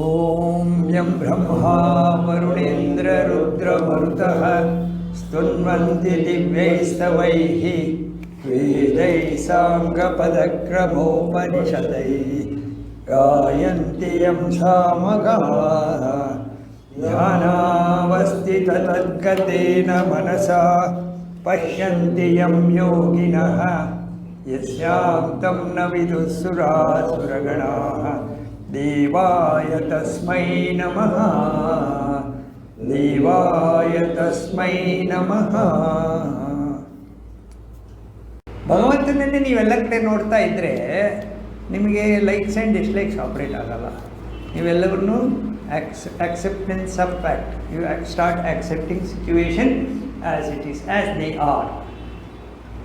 ಓಂ ಯಂ ಬ್ರಹ್ಮಾ ವರುಣೇಂದ್ರರುದ್ರಮರುತಃ ಸ್ತುನ್ವಂತಿ ದಿವ್ಯೈಸ್ತವೈಃ ವೇದೈಃ ಸಾಂಗಪದಕ್ರಮೋಪನಿಷದೈಃ ಗಾಯಂತಿ ಯಂ ಸಾಮಗಾಃ ಧ್ಯಾನಾವಸ್ಥಿತತದ್ಗತೇನ ಮನಸಾ ಪಶ್ಯಂತಿ ಯಂ ಯೋಗಿನಃ ಯಸ್ಯಾಂ ತಂ ನ ವಿದುಃ ಸುರಾಸುರಗಣಾಃ ದೇವಾಯ ತಸ್ಮೈ ನಮಃ ದೇವಾಯ ತಸ್ಮೈ ನಮಃ. ಭಗವಂತನನ್ನೇ ನೀವೆಲ್ಲ ಕಡೆ ನೋಡ್ತಾ ಇದ್ದರೆ ನಿಮಗೆ ಲೈಕ್ಸ್ ಆ್ಯಂಡ್ ಡಿಸ್ಲೈಕ್ಸ್ ಆಪ್ರೇಟ್ ಆಗಲ್ಲ. ನೀವೆಲ್ಲವನ್ನೂ acceptance of fact. You start accepting situation as it is, as they are.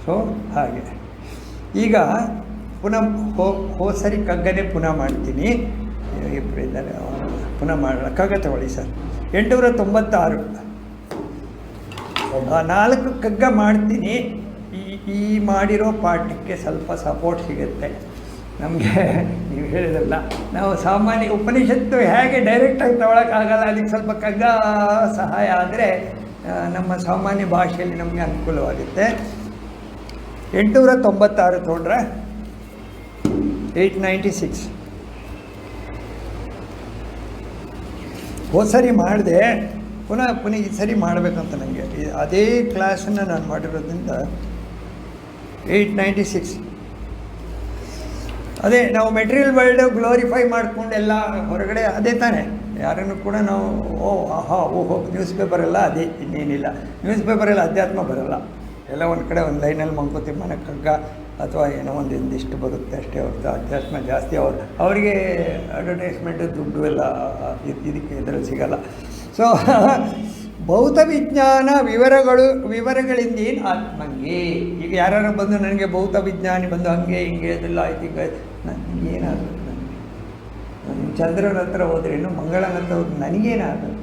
So ಹಾಗೆ ಈಗ ಪುನಃ ಹೋಸರಿ ಕಗ್ಗನೆ ಪುನಃ ಮಾಡ್ತೀನಿ. ಇಬ್ಬರು ಇದ್ದಾರೆ, ಪುನಃ ಮಾಡೋಣ. ಕಗ್ಗ ತಗೊಳ್ಳಿ ಸರ್. 896 4 ಕಗ್ಗ ಮಾಡ್ತೀನಿ. ಈ ಮಾಡಿರೋ ಪಾಠಕ್ಕೆ ಸ್ವಲ್ಪ ಸಪೋರ್ಟ್ ಸಿಗುತ್ತೆ ನಮಗೆ. ನೀವು ಹೇಳಿದಲ್ಲ, ನಾವು ಸಾಮಾನ್ಯ ಉಪನಿಷತ್ತು ಹೇಗೆ ಡೈರೆಕ್ಟಾಗಿ ತಗೊಳಕ್ಕಾಗಲ್ಲ, ಅದಕ್ಕೆ ಸ್ವಲ್ಪ ಕಗ್ಗ ಸಹಾಯ ಆದರೆ ನಮ್ಮ ಸಾಮಾನ್ಯ ಭಾಷೆಯಲ್ಲಿ ನಮಗೆ ಅನುಕೂಲವಾಗುತ್ತೆ. 896 ತೊಗೊಂಡ್ರೆ 896 ಹೋದ ಸರಿ ಮಾಡಿದೆ, ಪುನಃ ಈ ಸರಿ ಮಾಡಬೇಕಂತ ನನಗೆ. ಅದೇ ಕ್ಲಾಸನ್ನು ನಾನು ಮಾಡಿರೋದ್ರಿಂದ 896 ಅದೇ ನಾವು ಮೆಟೀರಿಯಲ್ ವರ್ಲ್ಡ್ ಗ್ಲೋರಿಫೈ ಮಾಡಿಕೊಂಡೆಲ್ಲ ಹೊರಗಡೆ ಅದೇ ತಾನೇ. ಯಾರನ್ನು ಕೂಡ ನಾವು ಓಹೋ ನ್ಯೂಸ್ ಪೇಪರೆಲ್ಲ ಅದೇ, ಇನ್ನೇನಿಲ್ಲ. ನ್ಯೂಸ್ ಪೇಪರೆಲ್ಲ ಅಧ್ಯಾತ್ಮ ಬರೋಲ್ಲ. ಎಲ್ಲ ಒಂದು ಕಡೆ ಒಂದು ಲೈನಲ್ಲಿ ಮಂಕೋತೀವಿ, ಮನೆ ಕಗ್ಗ ಅಥವಾ ಏನೋ ಒಂದಿಷ್ಟು ಬರುತ್ತೆ ಅಷ್ಟೇ ಹೊರತು ಅಧ್ಯಾತ್ಮ ಜಾಸ್ತಿ. ಅವರಿಗೆ ಅಡ್ವರ್ಟೈಸ್ಮೆಂಟ್ ದುಡ್ಡು ಎಲ್ಲ ಇದಕ್ಕೆ ಇದರಲ್ಲಿ ಸಿಗಲ್ಲ. ಸೊ ಭೌತ ವಿಜ್ಞಾನ ವಿವರಗಳಿಂದ ಏನು ಆತ್ಮಂಗೆ. ಈಗ ಯಾರು ಬಂದು ನನಗೆ ಭೌತ ವಿಜ್ಞಾನಿ ಬಂದು ಹಂಗೆ ಹಿಂಗೆ ಅದೆಲ್ಲ ಆಯ್ತು, ಈಗ ನನಗೇನಾಗಬೇಕು? ನನಗೆ ಚಂದ್ರನ ಹತ್ರ ಹೋದ್ರೇನು, ಮಂಗಳನ ಹತ್ರ ಹೋದ್ರೆ ನನಗೇನಾಗಬೇಕು?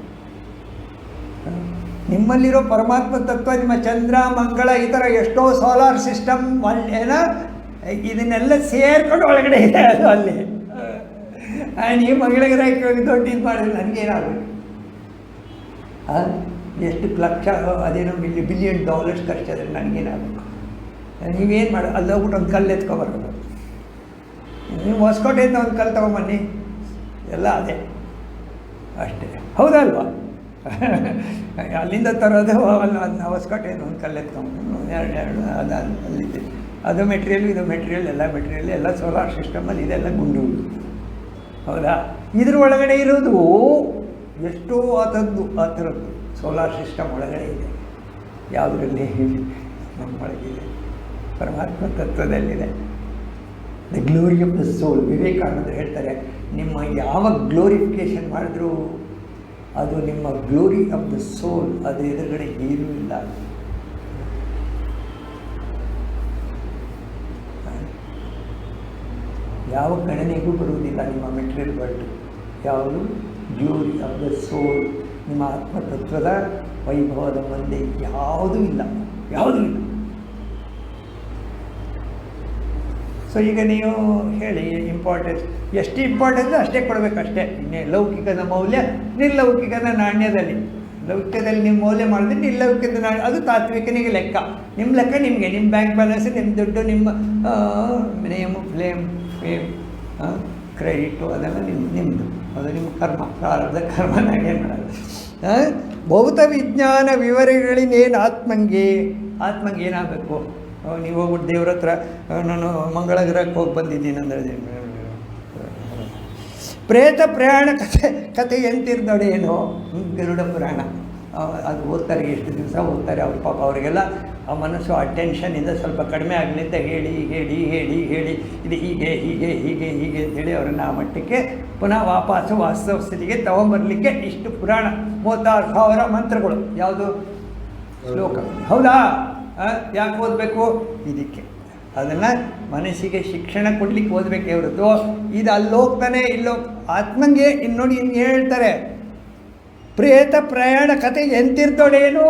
ನಿಮ್ಮಲ್ಲಿರೋ ಪರಮಾತ್ಮ ತತ್ವ ನಿಮ್ಮ ಚಂದ್ರ ಮಂಗಳ ಈ ಥರ ಎಷ್ಟೋ ಸೋಲಾರ್ ಸಿಸ್ಟಮ್ ಏನೋ ಇದನ್ನೆಲ್ಲ ಸೇರ್ಕೊಂಡು ಒಳಗಡೆ ಇದೆ ಅದು ಅಲ್ಲಿ. ನೀವು ಮಂಗಳಗ್ರಹಕ್ಕೆ ಹೋಗಿ ದೊಡ್ಡ ಇದು ಮಾಡಿದ್ರೆ ನನಗೇನಾಗಬೇಕು? ಎಷ್ಟು ಲಕ್ಷ ಅದೇನೋ $1 ಬಿಲಿಯನ್ ಖರ್ಚಾದ್ರೆ ನನಗೇನಾಗಬೇಕು? ನೀವೇನು ಮಾಡಿ ಅಲ್ಲಿ ಹೋಗ್ಬಿಟ್ಟು ಒಂದು ಕಲ್ಲು ಎತ್ಕೊಬರ್ಬೇಕು. ನೀವು ಹೊಸಕೋಟೆಯಿಂದ ಒಂದು ಕಲ್ಲು ತೊಗೊಂಬನ್ನಿ, ಎಲ್ಲ ಅದೇ ಅಷ್ಟೇ, ಹೌದಲ್ವಾ? ಅಲ್ಲಿಂದ ತರೋದು ಅದನ್ನ ಹೊಸಕೋಟೆಯಿಂದ ಒಂದು ಕಲ್ಲು ಎತ್ಕೊಂಬಂದು ಎರಡು ಅದು ಅಲ್ಲಿದೆ. ಅದು ಮೆಟೀರಿಯಲ್, ಇದು ಮೆಟೀರಿಯಲ್, ಎಲ್ಲ ಮೆಟೀರಿಯಲ್, ಎಲ್ಲ ಸೋಲಾರ್ ಸಿಸ್ಟಮಲ್ಲಿ ಇದೆಲ್ಲ ಗುಂಡು, ಹೌದಾ? ಇದ್ರ ಒಳಗಡೆ ಇರೋದು ಎಷ್ಟೋ ಆ ಥರದ್ದು ಸೋಲಾರ್ ಸಿಸ್ಟಮ್ ಒಳಗಡೆ ಇದೆ. ಯಾವುದರಲ್ಲಿ? ನಮ್ಮೊಳಗಿದೆ, ಪರಮಾತ್ಮ ತತ್ವದಲ್ಲಿದೆ. ದ ಗ್ಲೋರಿ ಆಫ್ ದ ಸೋಲ್. ವಿವೇಕಾನಂದರು ಹೇಳ್ತಾರೆ, ನಿಮ್ಮ ಯಾವ ಗ್ಲೋರಿಫಿಕೇಷನ್ ಮಾಡಿದ್ರೂ ಅದು ನಿಮ್ಮ ಗ್ಲೋರಿ ಆಫ್ ದ ಸೋಲ್, ಅದು ಎದುರುಗಡೆ ಏನೂ ಇಲ್ಲ. ಯಾವ ಗಣನೆಗೂ ಬರುವುದಿಲ್ಲ ನಿಮ್ಮ ಮೆಟೀರಿಯಲ್ ವರ್ಲ್ಡ್. ಯಾವುದು ಗ್ಲೋರಿ ಆಫ್ ದ ಸೋಲ್, ನಿಮ್ಮ ಆತ್ಮತತ್ವದ ವೈಭವದ ಮುಂದೆ ಯಾವುದೂ ಇಲ್ಲ, ಯಾವುದೂ ಇಲ್ಲ. ಸೊ ಈಗ ನೀವು ಹೇಳಿ, ಇಂಪಾರ್ಟೆನ್ಸ್ ಎಷ್ಟು ಇಂಪಾರ್ಟೆನ್ಸ್ ಅಷ್ಟೇ ಕೊಡಬೇಕಷ್ಟೇ. ಇನ್ನೇ ಲೌಕಿಕದ ಮೌಲ್ಯ ನಿರ್ಲೌಕಿಕದ ನಾಣ್ಯದಲ್ಲಿ. ಲೌಕಿಕದಲ್ಲಿ ನಿಮ್ಮ ಮೌಲ್ಯ ಮಾಡಿದ್ರೆ ನಿರ್ಲೌಕಿಕದ ನಾಣ್ಯ ಅದು ತಾತ್ವಿಕನಿಗೆ ಲೆಕ್ಕ. ನಿಮ್ಮ ಲೆಕ್ಕ ನಿಮಗೆ, ನಿಮ್ಮ ಬ್ಯಾಂಕ್ ಬ್ಯಾಲೆನ್ಸ್, ನಿಮ್ಮ ದುಡ್ಡು, ನಿಮ್ಮ ನೇಮು ಫೇಮ್ ಕ್ರೆಡಿಟು ಅದೆಲ್ಲ ನಿಮ್ಮದು, ಅದು ನಿಮ್ಮ ಕರ್ಮ, ಪ್ರಾರಬ್ಧ ಕರ್ಮ. ನಾಗೇನು ಮಾಡೋದು? ಭೌತ ವಿಜ್ಞಾನ ವಿವರಗಳಿಂದೇನು ಆತ್ಮಂಗೆ. ಆತ್ಮಂಗೆ ಏನಾಗಬೇಕು? ನೀವು ಹೋಗ್ಬಿಟ್ಟು ದೇವ್ರ ಹತ್ರ ನಾನು ಮಂಗಳ ಗ್ರಹಕ್ಕೆ ಹೋಗಿ ಬಂದಿದ್ದೀನಿ ಅಂದರೆ, ಪ್ರೇತ ಪ್ರಯಾಣ ಕಥೆ ಎಂತಿರ್ದೊಡೇನೋ ಗರುಡ ಪುರಾಣ ಅದು ಓದ್ತಾರೆ, ಎಷ್ಟು ದಿವಸ ಓದ್ತಾರೆ ಅವ್ರ ಪಾಪ. ಅವರಿಗೆಲ್ಲ ಆ ಮನಸ್ಸು ಆ ಟೆನ್ಷನಿಂದ ಸ್ವಲ್ಪ ಕಡಿಮೆ ಆಗಲಿ ಅಂತ ಹೇಳಿ ಹೇಳಿ ಹೇಳಿ ಹೇಳಿ ಇದು ಹೀಗೆ ಹೀಗೆ ಹೀಗೆ ಹೀಗೆ ಅಂತೇಳಿ ಅವರನ್ನು ಆ ಮಟ್ಟಕ್ಕೆ ಪುನಃ ವಾಪಸ್ಸು ವಾಸ್ತವ ಸ್ಥಿತಿಗೆ ತಗೊಂಬರಲಿಕ್ಕೆ ಇಷ್ಟು ಪುರಾಣ 36,000 ಮಂತ್ರಗಳು. ಯಾವುದು ಶ್ಲೋಕ, ಹೌದಾ? ಯಾಕೆ ಓದಬೇಕು? ಇದಕ್ಕೆ. ಅದನ್ನು ಮನಸ್ಸಿಗೆ ಶಿಕ್ಷಣ ಕೊಡ್ಲಿಕ್ಕೆ ಓದಬೇಕೇ ಹೊರತು ಇದು ಅಲ್ಲಿ ಹೋಗ್ತಾನೆ ಇಲ್ಲೋ ಆತ್ಮಂಗೆ. ಇನ್ನು ನೋಡಿ, ಇನ್ನು ಹೇಳ್ತಾರೆ, ಪ್ರೇತ ಪ್ರಯಾಣ ಕಥೆ ಎಂತಿರ್ತೋಡೇನು,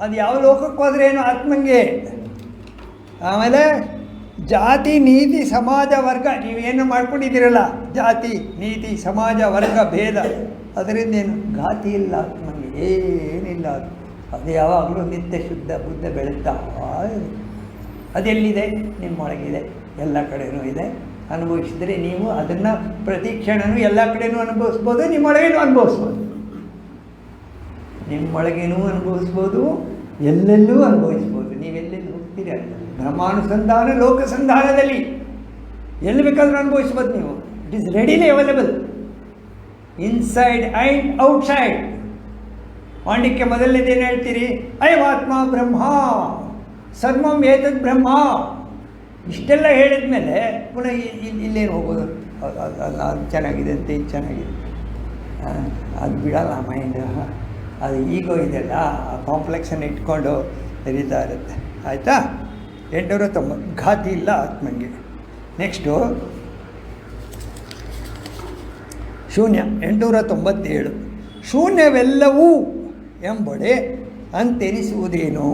ಅದು ಯಾವ ಲೋಕಕ್ಕೆ ಹೋದ್ರೇನು ಆತ್ಮಂಗೆ. ಆಮೇಲೆ ಜಾತಿ ನೀತಿ ಸಮಾಜ ವರ್ಗ ನೀವೇನು ಮಾಡ್ಕೊಂಡಿದ್ದೀರಲ್ಲ, ಜಾತಿ ನೀತಿ ಸಮಾಜ ವರ್ಗ ಭೇದ, ಅದರಿಂದ ಏನು ಘಾತಿ ಇಲ್ಲ ಆತ್ಮನಿಗೆ, ಏನಿಲ್ಲ. ಅದು ಯಾವಾಗಲೂ ನಿತ್ಯ ಶುದ್ಧ ಬುದ್ಧ ಬೆಳೀತಾ ಇದೆ. ಅದೆಲ್ಲಿದೆ? ನಿಮ್ಮೊಳಗಿದೆ, ಎಲ್ಲ ಕಡೆಯೂ ಇದೆ. ಅನುಭವಿಸಿದರೆ ನೀವು ಅದನ್ನು ಪ್ರತಿ ಕ್ಷಣವೂ ಎಲ್ಲ ಕಡೆಯೂ ಅನುಭವಿಸ್ಬೋದು, ನಿಮ್ಮೊಳಗೇನೂ ಅನುಭವಿಸ್ಬೋದು. ನಿಮ್ಮೊಳಗೇನೂ ಅನುಭವಿಸ್ಬೋದು, ಎಲ್ಲೆಲ್ಲೂ ಅನುಭವಿಸ್ಬೋದು. ನೀವೆಲ್ಲೆಲ್ಲಿ ಹೋಗ್ತೀರಿ ಅಂತ ಬ್ರಹ್ಮಾನುಸಂಧಾನ ಲೋಕಸಂಧಾನದಲ್ಲಿ ಎಲ್ಲಿ ಬೇಕಾದ್ರೂ ಅನುಭವಿಸ್ಬೋದು ನೀವು. It is readily available inside and outside. ಪಾಂಡಿಕ್ಯ ಮೊದಲನೇದೇನು ಹೇಳ್ತೀರಿ? ಅಯಮಾತ್ಮ ಬ್ರಹ್ಮ ಸರ್ವಂ ಏತದ್ ಬ್ರಹ್ಮ. ಇಷ್ಟೆಲ್ಲ ಹೇಳಿದ ಮೇಲೆ ಪುನಃ ಇಲ್ಲೇನು ಹೋಗೋದು? ಅದು ಚೆನ್ನಾಗಿದೆ ಅಂತ ಇದು ಚೆನ್ನಾಗಿದೆ, ಅದು ಬಿಡಲ್ಲ ಮೈಂಡ್. ಅದು ಈಗೋ ಇದೆಲ್ಲ ಆ ಕಾಂಪ್ಲೆಕ್ಸನ್ನು ಇಟ್ಕೊಂಡು ಹರಿತಾ ಇರುತ್ತೆ. ಆಯಿತಾ? 890 ಘಾತಿ ಇಲ್ಲ ಆತ್ಮಂಗೆ. ನೆಕ್ಸ್ಟು ಶೂನ್ಯ 897. ಶೂನ್ಯವೆಲ್ಲವೂ ಎಂಬೊಡೆ ಅಂತೆನಿಸುವುದೇನು?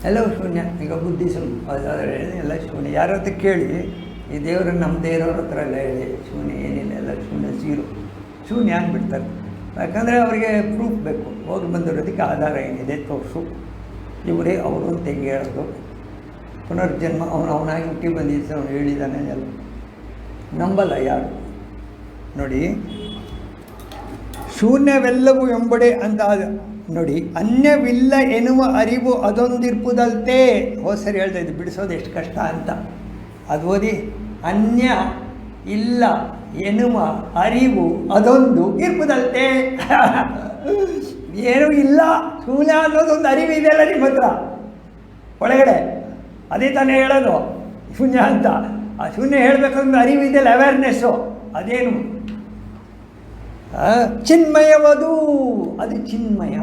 ಎಲ್ಲವೂ ಶೂನ್ಯ. ಈಗ ಬುದ್ಧಿ ಎಲ್ಲ ಶೂನ್ಯ. ಯಾರ ಹತ್ರ ಕೇಳಿ, ಈ ದೇವರನ್ನು ನಮ್ಮದೇ ಇರೋರ ಹತ್ರ ಎಲ್ಲ ಹೇಳಿ ಶೂನ್ಯ ಏನಿಲ್ಲ, ಎಲ್ಲ ಶೂನ್ಯ, ಜೀರೋ, ಶೂನ್ಯ ಅಂದ್ಬಿಡ್ತಾರೆ. ಯಾಕಂದರೆ ಅವರಿಗೆ ಪ್ರೂಫ್ ಬೇಕು. ಹೋಗಿ ಬಂದಿರೋದಕ್ಕೆ ಆಧಾರ ಏನಿದೆ ತೋರಿಸು. ಇವರೇ ಅವರು ಅಂತ ಹೆಂಗೆ ಹೇಳೋದು? ಪುನರ್ಜನ್ಮ ಅವನಾಗಿ ಹುಟ್ಟಿ ಬಂದಿದ್ದು ಅವನು ಹೇಳಿದ್ದಾನೆ ಎಲ್ಲ ನಂಬಲ್ಲ ಯಾರು. ನೋಡಿ, ಶೂನ್ಯವೆಲ್ಲವೂ ಎಂಬಡೆ ಅಂತ ನೋಡಿ. ಅನ್ಯವಿಲ್ಲ ಎನ್ನುವ ಅರಿವು ಅದೊಂದಿರ್ಪುದಲ್ತೆ. ಸರಿ ಹೇಳ್ತಾ ಇದ್ದು ಬಿಡಿಸೋದು ಎಷ್ಟು ಕಷ್ಟ ಅಂತ. ಅದು ಓದಿ. ಅನ್ಯ ಇಲ್ಲ ಎನ್ನುವ ಅರಿವು ಅದೊಂದು ಇರ್ಪುದಲ್ತೆ. ಏನೂ ಇಲ್ಲ, ಶೂನ್ಯ ಅನ್ನೋದೊಂದು ಅರಿವು ಇದೆಯಲ್ಲ ನಿಮ್ಮ ಹತ್ರ ಒಳಗಡೆ. ಅದೇ ತಾನೇ ಹೇಳೋದು ಶೂನ್ಯ ಅಂತ. ಆ ಶೂನ್ಯ ಹೇಳಬೇಕಂದ್ರೆ ಅರಿವು ಇದೆಯಲ್ಲ, ಅವೇರ್ನೆಸ್ಸು. ಅದೇನು? ಚಿನ್ಮಯವದು, ಅದು ಚಿನ್ಮಯ.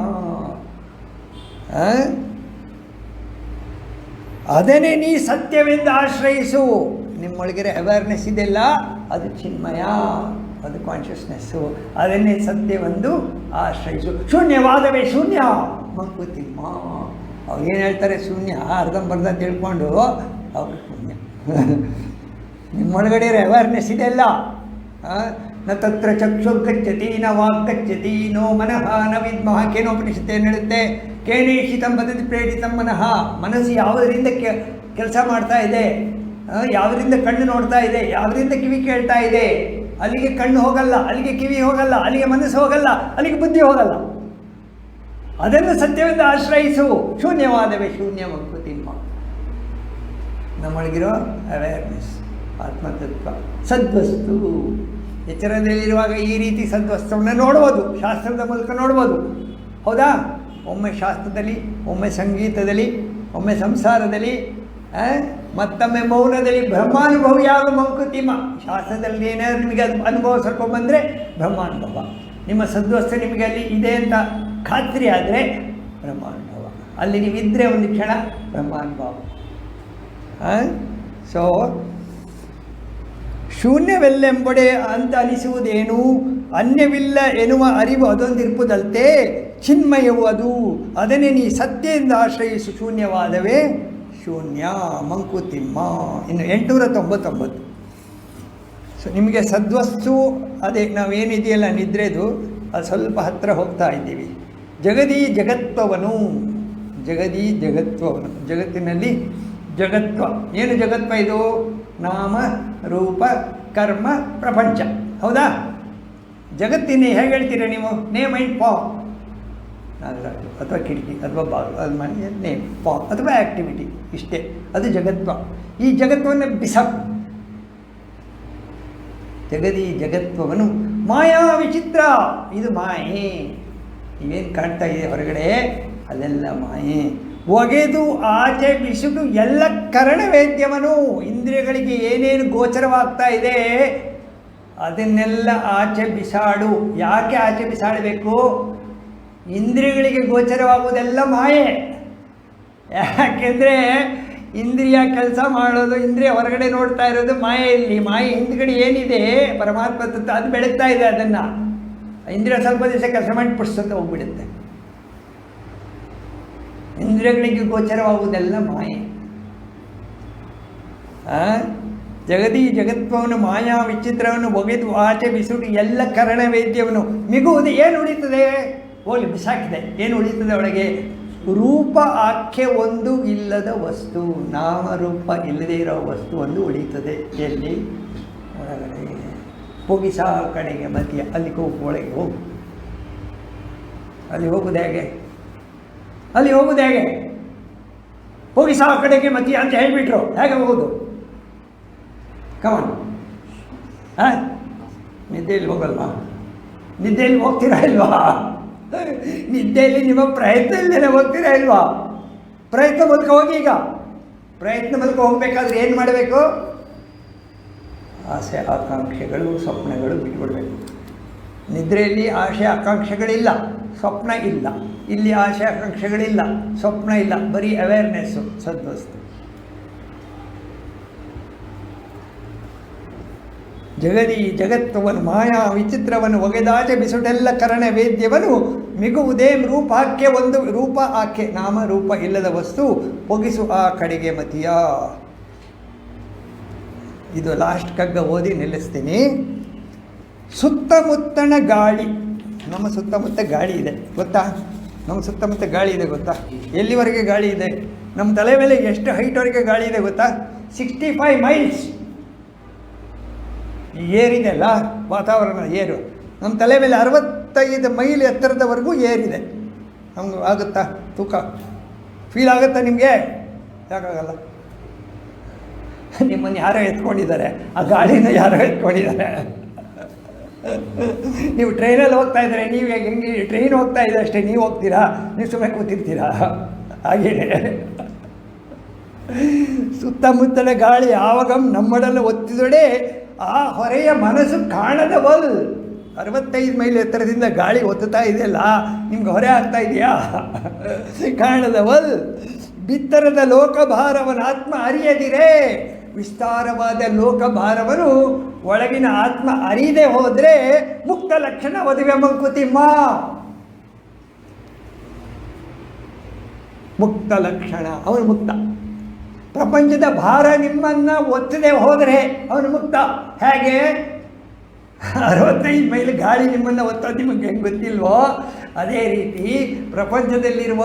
ಅದನ್ನೇ ನೀ ಸತ್ಯವೆಂದು ಆಶ್ರಯಿಸು. ನಿಮ್ಮೊಳಗಿರೋ ಅವೇರ್ನೆಸ್ ಇದೆಯಲ್ಲ, ಅದು ಚಿನ್ಮಯ, ಅದು ಕಾನ್ಷಿಯಸ್ನೆಸ್ಸು. ಅದನ್ನೇ ಸತ್ಯವೆಂದು ಆಶ್ರಯಿಸು. ಶೂನ್ಯವಾದವೇ ಶೂನ್ಯ ಮಂಕುತಿಮ್ಮ. ಅವ್ರು ಏನು ಹೇಳ್ತಾರೆ? ಶೂನ್ಯ ಅರ್ಧಂಬರ್ಧ ತಿಳ್ಕೊಂಡು ಅವರು ಶೂನ್ಯ. ನಿಮ್ಮೊಳಗಡೆ ಇರೋ ಅವೇರ್ನೆಸ್ ಇದೆಯಲ್ಲ. ನ ತತ್ರ ಚಕ್ಷುರ್ಗಚ್ಚತಿ ನ ವಾಗ್ಗಚ್ಚತಿ ನೋ ಮನಃ ನ ವಿದ್ಮಃ. ಕೇನೋಪನಿಷತ್ತು ಏನು ಹೇಳುತ್ತೆ? ಕೇನೇಷಿತಂ ವದತಿ ಪ್ರೇರಿತಂ ಮನಃ. ಮನಸ್ಸು ಯಾವುದರಿಂದ ಕೆಲಸ ಮಾಡ್ತಾ ಇದೆ, ಯಾವುದರಿಂದ ಕಣ್ಣು ನೋಡ್ತಾ ಇದೆ, ಯಾವುದರಿಂದ ಕಿವಿ ಕೇಳ್ತಾ ಇದೆ, ಅಲ್ಲಿಗೆ ಕಣ್ಣು ಹೋಗಲ್ಲ, ಅಲ್ಲಿಗೆ ಕಿವಿ ಹೋಗಲ್ಲ, ಅಲ್ಲಿಗೆ ಮನಸ್ಸು ಹೋಗಲ್ಲ, ಅಲ್ಲಿಗೆ ಬುದ್ಧಿ ಹೋಗಲ್ಲ. ಅದನ್ನು ಸತ್ಯವೆಂದು ಆಶ್ರಯಿಸು. ಶೂನ್ಯವಾದವೇ ಶೂನ್ಯ ಮಂಕುತಿಮ್ಮ. ನಮ್ಮೊಳಗಿರೋ ಅವೇರ್ನೆಸ್, ಆತ್ಮತತ್ವ, ಸದ್ವಸ್ತು. ಎಚ್ಚರದಲ್ಲಿರುವಾಗ ಈ ರೀತಿ ಸದ್ವಸ್ತುವನ್ನು ನೋಡ್ಬೋದು, ಶಾಸ್ತ್ರದ ಮೂಲಕ ನೋಡ್ಬೋದು. ಹೌದಾ? ಒಮ್ಮೆ ಶಾಸ್ತ್ರದಲ್ಲಿ, ಒಮ್ಮೆ ಸಂಗೀತದಲ್ಲಿ, ಒಮ್ಮೆ ಸಂಸಾರದಲ್ಲಿ, ಮತ್ತೊಮ್ಮೆ ಮೌನದಲ್ಲಿ. ಬ್ರಹ್ಮಾನುಭವ ಯಾವ ಮಂಕುತಿಮ್ಮ. ಶಾಸ್ತ್ರದಲ್ಲಿ ಏನಾದ್ರು ನಿಮಗೆ ಅದು ಅನುಭವ ಸ್ವಲ್ಪ ಬಂದರೆ ಬ್ರಹ್ಮಾನುಭವ. ನಿಮ್ಮ ಸದ್ವಸ್ತು ನಿಮಗೆ ಅಲ್ಲಿ ಇದೆ ಅಂತ ಖಾತ್ರಿ ಆದರೆ ಬ್ರಹ್ಮಾನುಭವ. ಅಲ್ಲಿ ನೀವಿದ್ದರೆ ಒಂದು ಕ್ಷಣ ಬ್ರಹ್ಮಾನುಭವ. ಸೊ ಶೂನ್ಯವೆಲ್ಲೆಂಬಡೆ ಅಂತ ಅನಿಸುವುದೇನು? ಅನ್ಯವಿಲ್ಲ ಎನ್ನುವ ಅರಿವು ಅದೊಂದಿರ್ಪುದಲ್ತೆ. ಚಿನ್ಮಯವು ಅದು, ಅದನ್ನೇ ನೀ ಸತ್ಯದಿಂದ ಆಶ್ರಯಿಸು. ಶೂನ್ಯವಾದವೇ ಶೂನ್ಯ ಮಂಕುತಿಮ್ಮ. ಇನ್ನು 899. ಸೊ ನಿಮಗೆ ಸದ್ವಸ್ತು ಅದೇ ನಾವೇನಿದೆಯಲ್ಲ ನಿದ್ರೆದು, ಅದು ಸ್ವಲ್ಪ ಹತ್ತಿರ ಹೋಗ್ತಾ ಇದ್ದೀವಿ. ಜಗದೀ ಜಗತ್ವವನು, ಜಗದೀ ಜಗತ್ವವನು, ಜಗತ್ತಿನಲ್ಲಿ ಜಗತ್ವ. ಏನು ಜಗತ್ವ ಇದು? ನಾಮ ರೂಪ ಕರ್ಮ ಪ್ರಪಂಚ. ಹೌದಾ? ಜಗತ್ತಿನ ಹೇಗೆ ಹೇಳ್ತೀರ ನೀವು? Name and form. ನಾಗರಾಜು ಅಥವಾ ಕಿಟಕಿ ಅಥವಾ ಬಾಗಿಲು, ಅದು ಮನೆ ನೇಮ್, ಫಾರ್ಮ್ ಅಥವಾ ಆ್ಯಕ್ಟಿವಿಟಿ, ಇಷ್ಟೇ. ಅದು ಜಗತ್ವ. ಈ ಜಗತ್ವವನ್ನು ಬಿಸಾಕು. ಜಗದೀ ಜಗತ್ವವನು ಮಾಯಾ ವಿಚಿತ್ರ. ಇದು ಮಾಯೆ. ನೀವೇನು ಕಾಣ್ತಾ ಇದೆ ಹೊರಗಡೆ, ಅಲ್ಲೆಲ್ಲ ಮಾಯೆ. ಒಗೆದು ಆಚೆ ಬಿಸಿದು ಎಲ್ಲ ಕರಣವೇದ್ಯವನು. ಇಂದ್ರಿಯಗಳಿಗೆ ಏನೇನು ಗೋಚರವಾಗ್ತಾ ಇದೆ ಅದನ್ನೆಲ್ಲ ಆಚೆ ಬಿಸಾಡು. ಯಾಕೆ ಆಚೆ ಬಿಸಾಡಬೇಕು? ಇಂದ್ರಿಯಗಳಿಗೆ ಗೋಚರವಾಗುವುದೆಲ್ಲ ಮಾಯೆ. ಯಾಕೆಂದರೆ ಇಂದ್ರಿಯ ಕೆಲಸ ಮಾಡೋದು, ಇಂದ್ರಿಯ ಹೊರಗಡೆ ನೋಡ್ತಾ ಇರೋದು ಮಾಯೆಯಲ್ಲಿ. ಮಾಯೆ ಹಿಂದ್ಗಡೆ ಏನಿದೆ ಪರಮಾತ್ಮ ತತ್ವ, ಅದು ಬೆಳಗ್ತಾ ಇದೆ. ಅದನ್ನು ಇಂದ್ರಿಯ ಸ್ವಲ್ಪ ದಿವಸ ಕೆಲಸ ಮಾಡಿ ಪುಸ್ತಕ ಹೋಗ್ಬಿಡುತ್ತೆ. ಇಂದ್ರಿಯಗಳಿಗೆ ಗೋಚರವಾಗುವುದೆಲ್ಲ ಮಾಯೆ. ಜಗದಿ ಜಗತ್ವವನ್ನು ಮಾಯಾ ವಿಚಿತ್ರವನ್ನು ಒಗೆದು ಆಚೆ ಬಿಸುಡು ಎಲ್ಲ ಕರಣವೇದ್ಯವನ್ನು ಮಿಗುವುದು ಏನು ಉಳಿತದೆ? ಹೋಗಿ ಬಿಸಾಕಿದೆ. ಏನು ಉಳಿತದೆ ಒಳಗೆ? ರೂಪ ಆಖ್ಯೆ ಒಂದು ಇಲ್ಲದ ವಸ್ತು, ನಾಮರೂಪ ಇಲ್ಲದೇ ಇರೋ ವಸ್ತು ಒಂದು ಉಳಿತದೆ. ಎಲ್ಲಿ? ಒಳಗಡೆ. ಹೋಗಿಸಾ ಕಡೆಗೆ ಮಧ್ಯ ಅಲ್ಲಿ ಹೋಗು, ಒಳಗೆ ಹೋಗು. ಅಲ್ಲಿ ಹೋಗುದು ಹೇಗೆ? ಅಲ್ಲಿ ಹೋಗುದು ಹೇಗೆ? ಹೋಗಿಸಾ ಕಡೆಗೆ ಮಧ್ಯ ಅಂತ ಹೇಳಿಬಿಟ್ರು, ಹೇಗೆ ಹೋಗುದು? ಕಮನ್. ನಿದ್ದೆಯಲ್ಲಿ ಹೋಗಲ್ವಾ? ನಿದ್ದೆಯಲ್ಲಿ ಹೋಗ್ತೀರಾ ಇಲ್ವಾ? ನಿದ್ದೆಯಲ್ಲಿ ನಿಮ್ಮ ಪ್ರಯತ್ನ ಇಲ್ಲದೇ ಹೋಗ್ತೀರಾ ಇಲ್ವಾ? ಪ್ರಯತ್ನ ಮೂಲಕ ಹೋಗಿ. ಈಗ ಪ್ರಯತ್ನ ಮೂಲಕ ಹೋಗಬೇಕಾದ್ರೆ ಏನು ಮಾಡಬೇಕು? ಆಸೆ ಆಕಾಂಕ್ಷೆಗಳು ಸ್ವಪ್ನಗಳು ಬಿಟ್ಬಿಡ್ಬೇಕು. ನಿದ್ರೆಯಲ್ಲಿ ಆಸೆ ಆಕಾಂಕ್ಷೆಗಳಿಲ್ಲ, ಸ್ವಪ್ನ ಇಲ್ಲ. ಇಲ್ಲಿ ಆಸೆ ಆಕಾಂಕ್ಷೆಗಳಿಲ್ಲ, ಸ್ವಪ್ನ ಇಲ್ಲ, ಬರೀ ಅವೇರ್ನೆಸ್ಸು, ಸದ್ವಸ್ತು. ಜಗದಿ ಜಗತ್ವವನ್ನು ಮಾಯಾ ವಿಚಿತ್ರವನ್ನು ಒಗೆದಾಚೆ ಬಿಸುಟೆಲ್ಲ ಕರಣ ವೇದ್ಯವನ್ನು ಮಿಗುವುದೇ ರೂಪಾಖ್ಯೆ ಒಂದು ರೂಪ ಆಖ್ಯೆ ನಾಮರೂಪ ಇಲ್ಲದ ವಸ್ತು ಒಗಿಸು ಆ ಕಡೆಗೆ ಮತಿಯ. ಇದು ಲಾಸ್ಟ್ ಕಗ್ಗ ಓದಿ ನಿಲ್ಲಿಸ್ತೀನಿ. ಸುತ್ತಮುತ್ತಣ ಗಾಳಿ, ನಮ್ಮ ಸುತ್ತಮುತ್ತ ಗಾಳಿ ಇದೆ ಗೊತ್ತಾ? ನಮ್ಮ ಸುತ್ತಮುತ್ತ ಗಾಳಿ ಇದೆ ಗೊತ್ತಾ? ಎಲ್ಲಿವರೆಗೆ ಗಾಳಿ ಇದೆ? ನಮ್ಮ ತಲೆ ಮೇಲೆ ಎಷ್ಟು ಹೈಟ್ವರೆಗೆ ಗಾಳಿ ಇದೆ ಗೊತ್ತಾ? 65 ಮೈಲ್ಸ್ ಏರಿದೆ ಅಲ್ಲ ವಾತಾವರಣ, ಏರು. ನಮ್ಮ ತಲೆ ಮೇಲೆ 65 ಮೈಲ್ ಎತ್ತರದವರೆಗೂ ಏರಿದೆ. ನಮ್ಗೆ ಆಗುತ್ತಾ? ತೂಕ ಫೀಲ್ ಆಗುತ್ತಾ ನಿಮಗೆ? ಯಾಕಾಗಲ್ಲ? ನಿಮ್ಮನ್ನು ಯಾರೋ ಎತ್ಕೊಂಡಿದ್ದಾರೆ, ಆ ಗಾಳಿನ ಯಾರೋ ಎತ್ಕೊಂಡಿದ್ದಾರೆ. ನೀವು ಟ್ರೈನಲ್ಲಿ ಹೋಗ್ತಾ ಇದ್ದಾರೆ, ನೀವು ಹೆಂಗೆ ಟ್ರೈನ್ ಹೋಗ್ತಾ ಇದೆ ಅಷ್ಟೇ, ನೀವು ಹೋಗ್ತೀರಾ? ನೀವು ಸುಮ್ಮನೆ ಕೂತಿರ್ತೀರಾ? ಹಾಗೇನೆ ಸುತ್ತಮುತ್ತಲ ಗಾಳಿ ಯಾವಾಗ ನಮ್ಮಡಲು ಒತ್ತಿದೊಡೆ ಆ ಹೊರೆಯ ಮನಸ್ಸು ಕಾಣದವಲ್. 65 ಮೈಲ್ ಎತ್ತರದಿಂದ ಗಾಳಿ ಒತ್ತುತ್ತಾ ಇದೆಯಲ್ಲ, ನಿಮ್ಗೆ ಹೊರೆ ಆಗ್ತಾ ಇದೆಯಾ? ಕಾಣದವಲ್. ಬಿತ್ತರದ ಲೋಕಭಾರವನ್ನು ಆತ್ಮ ಅರಿಯದಿರೇ. ವಿಸ್ತಾರವಾದ ಲೋಕಭಾರವನ್ನು ಒಳಗಿನ ಆತ್ಮ ಅರಿಯದೆ ಹೋದರೆ ಮುಕ್ತ ಲಕ್ಷಣ ಒದವೆ ಮಂಕುತಿಮ್ಮ. ಮುಕ್ತ ಲಕ್ಷಣ, ಅವನು ಮುಕ್ತ. ಪ್ರಪಂಚದ ಭಾರ ನಿಮ್ಮನ್ನು ಒತ್ತದೆ ಹೋದರೆ ಅವನು ಮುಕ್ತ. ಹೇಗೆ? 65 ಮೈಲ್ ಗಾಳಿ ನಿಮ್ಮನ್ನು ಒತ್ತೋದು ನಿಮಗೆ ಹೆಂಗೆ ಗೊತ್ತಿಲ್ವೋ, ಅದೇ ರೀತಿ ಪ್ರಪಂಚದಲ್ಲಿರುವ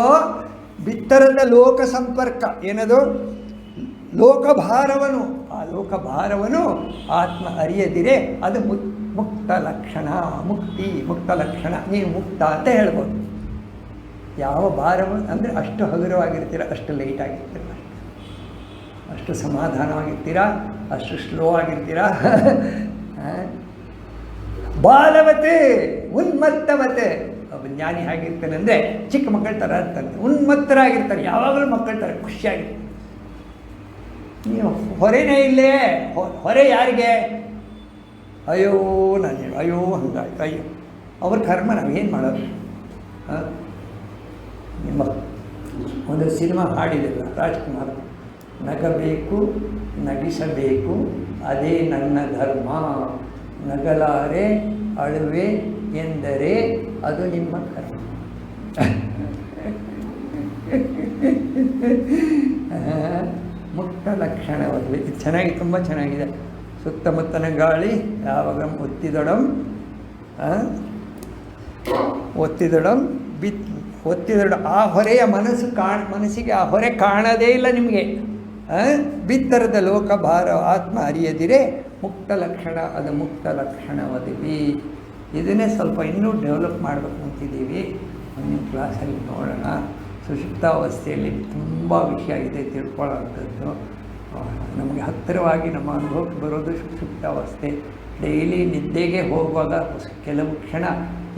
ಬಿತ್ತರದ ಲೋಕ ಸಂಪರ್ಕ ಏನದು? ಲೋಕಭಾರವನ್ನು, ಆ ಲೋಕಭಾರವನ್ನು ಆತ್ಮ ಅರಿಯದಿರೆ ಅದು ಮುಕ್ತ ಲಕ್ಷಣ, ಮುಕ್ತಿ, ಮುಕ್ತ ಲಕ್ಷಣ. ನೀವು ಮುಕ್ತ ಅಂತ ಹೇಳ್ಬೋದು. ಯಾವ ಭಾರವನ್ನು ಅಂದರೆ ಅಷ್ಟು ಹಗುರವಾಗಿರ್ತೀರ, ಅಷ್ಟು ಲೈಟ್ ಆಗಿರ್ತೀರ, ಅಷ್ಟು ಸಮಾಧಾನವಾಗಿರ್ತೀರ, ಅಷ್ಟು ಸ್ಲೋ ಆಗಿರ್ತೀರಾ. ಬಾಲವತೆ ಉನ್ಮತ್ತವತೆ. ಒಬ್ಬ ಜ್ಞಾನಿ ಹೇಗಿರ್ತಾನೆ ಅಂದರೆ ಚಿಕ್ಕ ಮಕ್ಕಳ ಥರ ಇರ್ತಾನೆ, ಉನ್ಮತ್ತರಾಗಿರ್ತಾರೆ, ಯಾವಾಗಲೂ ಮಕ್ಕಳ ಥರ ಖುಷಿಯಾಗಿರ್ತಾರೆ. ನೀವು ಹೊರೆನೇ ಇಲ್ಲೇ, ಹೊರೆ ಯಾರಿಗೆ? ಅಯ್ಯೋ ನಾನು ಹೇಳು, ಅಯ್ಯೋ ಹಂಗಾಯ್ತು, ಅಯ್ಯೋ ಅವ್ರ ಕರ್ಮ, ನಾವೇನು ಮಾಡೋದು? ನಿಮ್ಮ ಒಂದು ಸಿನಿಮಾ ಹಾಡಿದೆಲ್ಲ ರಾಜ್ಕುಮಾರ್, ನಗಬೇಕು ನಗಿಸಬೇಕು ಅದೇ ನನ್ನ ಧರ್ಮ, ನಗಲಾರೆ ಅಳುವೆ ಎಂದರೆ ಅದು ನಿಮ್ಮ ಕರ್ಮ. ಮುಕ್ತ ಲಕ್ಷಣವಲ್ಲಿ ಚೆನ್ನಾಗಿ, ತುಂಬ ಚೆನ್ನಾಗಿದೆ. ಸುತ್ತಮುತ್ತನ ಗಾಳಿ ಯಾವಾಗ ಒತ್ತಿದೊಡಂ ಒತ್ತಿದೊಡ ಆ ಹೊರೆಯ ಮನಸ್ಸಿಗೆ ಆ ಹೊರೆ ಕಾಣದೇ ಇಲ್ಲ ನಿಮಗೆ. ಬಿತ್ತರದ ಲೋಕ ಭಾರ ಆತ್ಮ ಅರಿಯದಿರೆ ಮುಕ್ತ ಲಕ್ಷಣ, ಅದು ಮುಕ್ತ ಲಕ್ಷಣವದಿವಿ. ಇದನ್ನೇ ಸ್ವಲ್ಪ ಇನ್ನೂ ಡೆವಲಪ್ ಮಾಡಬೇಕು ಅಂತಿದ್ದೀವಿ. ಮುಂದಿನ ಕ್ಲಾಸಲ್ಲಿ ನೋಡೋಣ. ಸುಷುಪ್ತಾವಸ್ಥೆಯಲ್ಲಿ ತುಂಬ ವಿಷಯ ಇದೆ ತಿಳ್ಕೊಳ್ಳೋವಂಥದ್ದು. ನಮಗೆ ಹತ್ತಿರವಾಗಿ ನಮ್ಮ ಅನುಭವಕ್ಕೆ ಬರೋದು ಸುಷುಪ್ತಾವಸ್ಥೆ. ಡೈಲಿ ನಿದ್ದೆಗೆ ಹೋಗುವಾಗ ಕೆಲವು ಕ್ಷಣ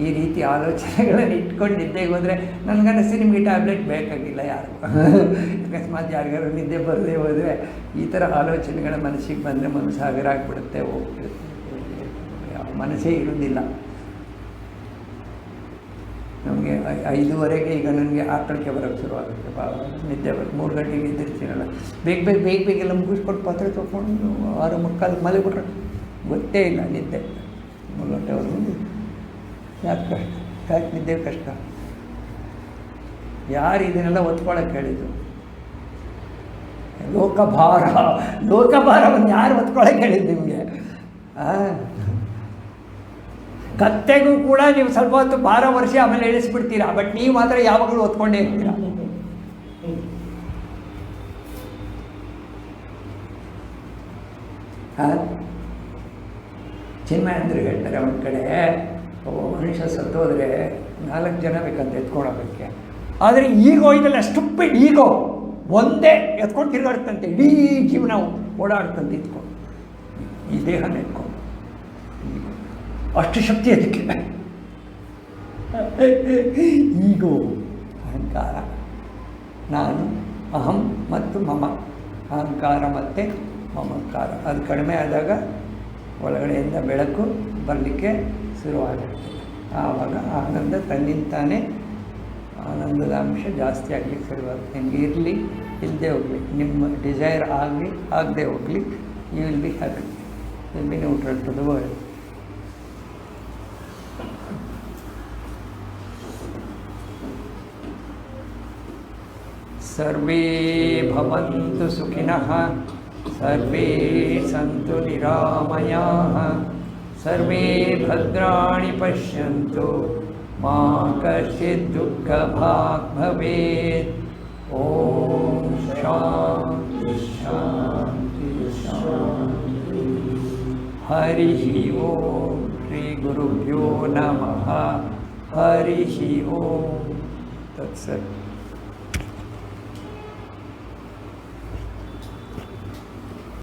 ಈ ರೀತಿ ಆಲೋಚನೆಗಳನ್ನು ಇಟ್ಕೊಂಡು ನಿದ್ದೆಗೆ ಹೋದರೆ ನನಗನ್ನಿಸಿ ನಿಮಗೆ ಟ್ಯಾಬ್ಲೆಟ್ ಬೇಕಾಗಿಲ್ಲ ಯಾರು. ಅಕಸ್ಮಾತ್ ಯಾರಿಗಾರು ನಿದ್ದೆ ಬರದೇ ಹೋದರೆ ಈ ಥರ ಆಲೋಚನೆಗಳ ಮನಸ್ಸಿಗೆ ಬಂದರೆ ಮನಸ್ಸು ಹಗರಾಗ್ಬಿಡುತ್ತೆ, ಹೋಗ್ಬಿಡುತ್ತೆ, ಮನಸ್ಸೇ ಇರೋದಿಲ್ಲ. ನಮಗೆ 5:30 ಈಗ ನನಗೆ ಆಕಳಿಕೆ ಬರೋಕ್ಕೆ ಶುರುವಾಗುತ್ತೆ, ನಿದ್ದೆ ಬರೋದು. 3 ಗಂಟೆಗೆ ಎದ್ದಿರ್ತೀನಲ್ಲ, ಬೇಗ ಎಲ್ಲ ಮುಗಿಸ್ಕೊಂಡು ಪಾತ್ರೆ ತೊಗೊಂಡು 6:45 ಮಲಗಿಬಿಟ್ರೆ ಗೊತ್ತೇ ಇಲ್ಲ ನಿದ್ದೆ. 3 ಗಂಟೆವರೆಗೂ ಯಾಕೆ ಕಷ್ಟ? ಯಾಕೆ ನಿದ್ದೆ ಕಷ್ಟ? ಯಾರು ಇದನ್ನೆಲ್ಲ ಒತ್ಕೊಳ್ಳೋಕೆ ಹೇಳಿದ್ದು? ಲೋಕಭಾರವನ್ನು ಯಾರು ಹೊತ್ಕೊಳ್ಳೋಕೆ ಹೇಳಿದ್ದು ನಿಮಗೆ? ಕತ್ತೆಗೂ ಕೂಡ ನೀವು ಸ್ವಲ್ಪ ಹೊತ್ತು ಭಾರ ವರ್ಷ ಆಮೇಲೆ ಇಳಿಸ್ಬಿಡ್ತೀರಾ, ಬಟ್ ನೀವು ಮಾತ್ರ ಯಾವಾಗಲೂ ಹೊತ್ಕೊಂಡೇ ಇರ್ತೀರ. ಚಿನ್ಮಯಂದ್ರು ಹೇಳ್ತಾರೆ ಒಂದು ಕಡೆ, ಮನುಷ್ಯ ಸತ್ತೋದ್ರೆ 4 ಜನ ಬೇಕಂತ ಎತ್ಕೊಳೋದಕ್ಕೆ, ಆದರೆ ಈಗೋ ಇದೆಲ್ಲ ಸ್ಟುಪಿಡ್ ಈಗೋ ಒಂದೇ ಎತ್ಕೊಂಡು ತಿರುಗಾಡ್ತಂತೆ, ಇಡೀ ಜೀವನ ಓಡಾಡ್ತಂತೆ ಎತ್ಕೊಂಡು, ಈ ದೇಹನ ಎತ್ಕೊಂಡು. ಅಷ್ಟು ಶಕ್ತಿ ಅದಕ್ಕೆ. ಈಗೋ ಅಹಂಕಾರ, ನಾನು, ಅಹಂ ಮತ್ತು ಮಮ, ಅಹಂಕಾರ ಮತ್ತು ಮಮಕಾರ ಅದು ಕಡಿಮೆ ಆದಾಗ ಒಳಗಡೆಯಿಂದ ಬೆಳಕು ಬರಲಿಕ್ಕೆ ಶುರುವಾಗುತ್ತೆ. ಆವಾಗ ಆನಂದ ತನ್ನಿಂತಾನೇ ಆನಂದದ ಅಂಶ ಜಾಸ್ತಿ ಆಗಲಿಕ್ಕೆ ಶುರುವಾಗುತ್ತೆ. ನಿಮ್ಗೆ ಇರಲಿ ಇಲ್ಲದೆ ಹೋಗಲಿ, ನಿಮ್ಮ ಡಿಸೈರ್ ಆಗಲಿ ಆಗದೆ ಹೋಗಲಿ, you will be happy, will be neutral to the world. ಸರ್ವೇ ಭವಂತು ಸುಖಿನಃ, ಸರ್ವೇ ಸಂತು ನಿರಾಮಯಾಃ, ಸರ್ವೇ ಭದ್ರಾಣಿ ಪಶ್ಯಂತು, ಮಾ ಕಶ್ಚಿತ್ ದುಃಖಭಾಗ್ ಭವೇತ್. ಓಂ ಶಾಂತಿ ಶಾಂತಿ ಶಾಂತಿ. ಹರಿ ಓಂ. ಶ್ರೀ ಗುರುಭ್ಯೋ ನಮಃ. ಹರಿ ಓಂ. ತತ್ಸತ್.